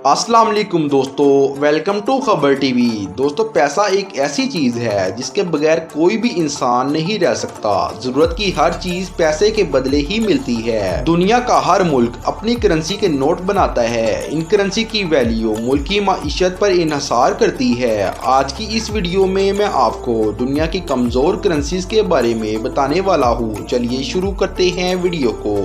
अस्सलाम वालेकुम दोस्तों, वेलकम टू खबर टीवी। दोस्तों, पैसा एक ऐसी चीज़ है जिसके बगैर कोई भी इंसान नहीं रह सकता। ज़रूरत की हर चीज़ पैसे के बदले ही मिलती है। दुनिया का हर मुल्क अपनी करेंसी के नोट बनाता है। इन करेंसी की वैल्यू मुल्क की मईशत पर इन्हसार करती है। आज की इस वीडियो में मैं आपको दुनिया की कमज़ोर करेंसीज के बारे में बताने वाला हूँ। चलिए शुरू करते हैं वीडियो को।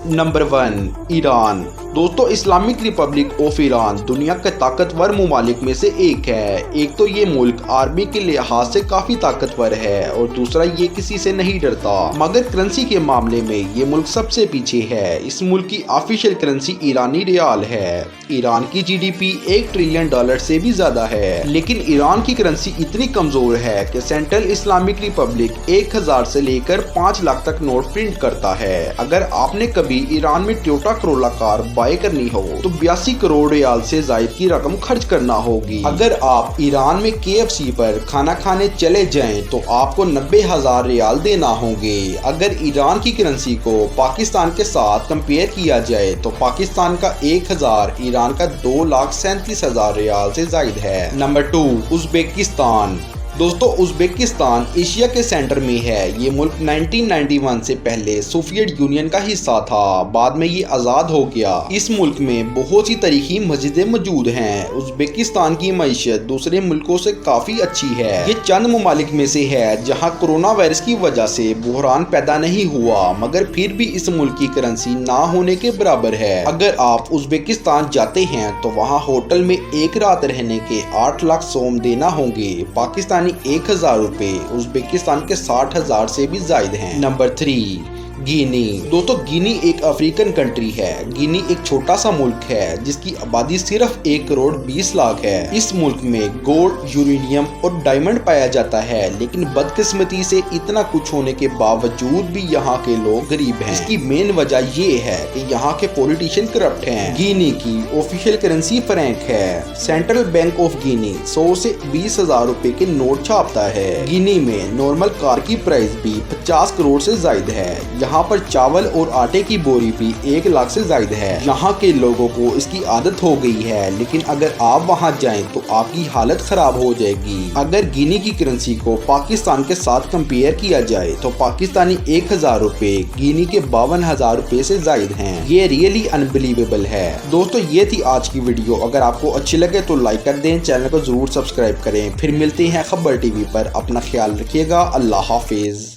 Number 1, Iran. दोस्तों, इस्लामिक रिपब्लिक ऑफ ईरान दुनिया के ताकतवर ममालिक में से एक है। एक तो ये मुल्क आर्मी के लिहाज से काफी ताकतवर है और दूसरा ये किसी से नहीं डरता, मगर करेंसी के मामले में ये मुल्क सबसे पीछे है। इस मुल्क की ऑफिशियल करेंसी ईरानी रियाल है। ईरान की जीडीपी $1 ट्रिलियन से भी ज्यादा है, लेकिन ईरान की करेंसी इतनी कमजोर है कि सेंट्रल इस्लामिक रिपब्लिक 1000 से लेकर 5 लाख तक नोट प्रिंट करता है। अगर आपने कभी ईरान में टोयोटा करोला कार बाय करनी हो तो 82 करोड़ रियाल से जायद की रकम खर्च करना होगी। अगर आप ईरान में KFC पर खाना खाने चले जाएं तो आपको 90,000 रियाल देना होंगे। अगर ईरान की करेंसी को पाकिस्तान के साथ कंपेयर किया जाए तो पाकिस्तान का 1000 ईरान का 2,37,000 रियाल से जायद है। Number 2, Uzbekistan. दोस्तों, उज़्बेकिस्तान एशिया के सेंटर में है। ये मुल्क 1991 से पहले सोवियत यूनियन का हिस्सा था, बाद में ये आज़ाद हो गया। इस मुल्क में बहुत सी तारीखी मस्जिदें मौजूद हैं। उज़्बेकिस्तान की मईशत दूसरे मुल्कों से काफ़ी अच्छी है। ये चंद ममालिक में से है जहाँ कोरोना वायरस की वजह से बुहरान पैदा नहीं हुआ, मगर फिर भी इस मुल्क की करेंसी ना होने के बराबर है। अगर आप उज़्बेकिस्तान जाते हैं तो वहाँ होटल में एक रात रहने के 8 लाख सोम देना होंगे। पाकिस्तान 1000 रुपए उज़्बेकिस्तान के 60,000 से भी ज्यादा हैं। नंबर 3, गिनी। दोस्तों, गिनी एक अफ्रीकन कंट्री है। गिनी एक छोटा सा मुल्क है जिसकी आबादी सिर्फ 1 करोड़ 20 लाख है। इस मुल्क में गोल्ड, यूरेनियम और डायमंड पाया जाता है, लेकिन बदकिस्मती से इतना कुछ होने के बावजूद भी यहाँ के लोग गरीब हैं। इसकी मेन वजह ये है कि यहाँ के पॉलिटिशियन करप्ट हैं। गिनी की ऑफिशियल करेंसी फ्रैंक है। सेंट्रल बैंक ऑफ गिनी 100 से 20,000 रुपए के नोट छापता है। गिनी में नॉर्मल कार की प्राइस भी 50 करोड़ से ज्यादा है। यहाँ पर चावल और आटे की बोरी भी 1 लाख से ज्यादा है। यहाँ के लोगों को इसकी आदत हो गई है, लेकिन अगर आप वहाँ जाएं तो आपकी हालत खराब हो जाएगी। अगर गिनी की करेंसी को पाकिस्तान के साथ कंपेयर किया जाए तो पाकिस्तानी 1000 रुपए गिनी के 52,000 रुपए से ज्यादा हैं। ये रियली अनबिलीवेबल है। दोस्तों, ये थी आज की वीडियो। अगर आपको अच्छी लगे तो लाइक कर दें, चैनल को जरूर सब्सक्राइब करें। फिर मिलते हैं खबर टीवी पर। अपना ख्याल रखिएगा। अल्लाह हाफिज।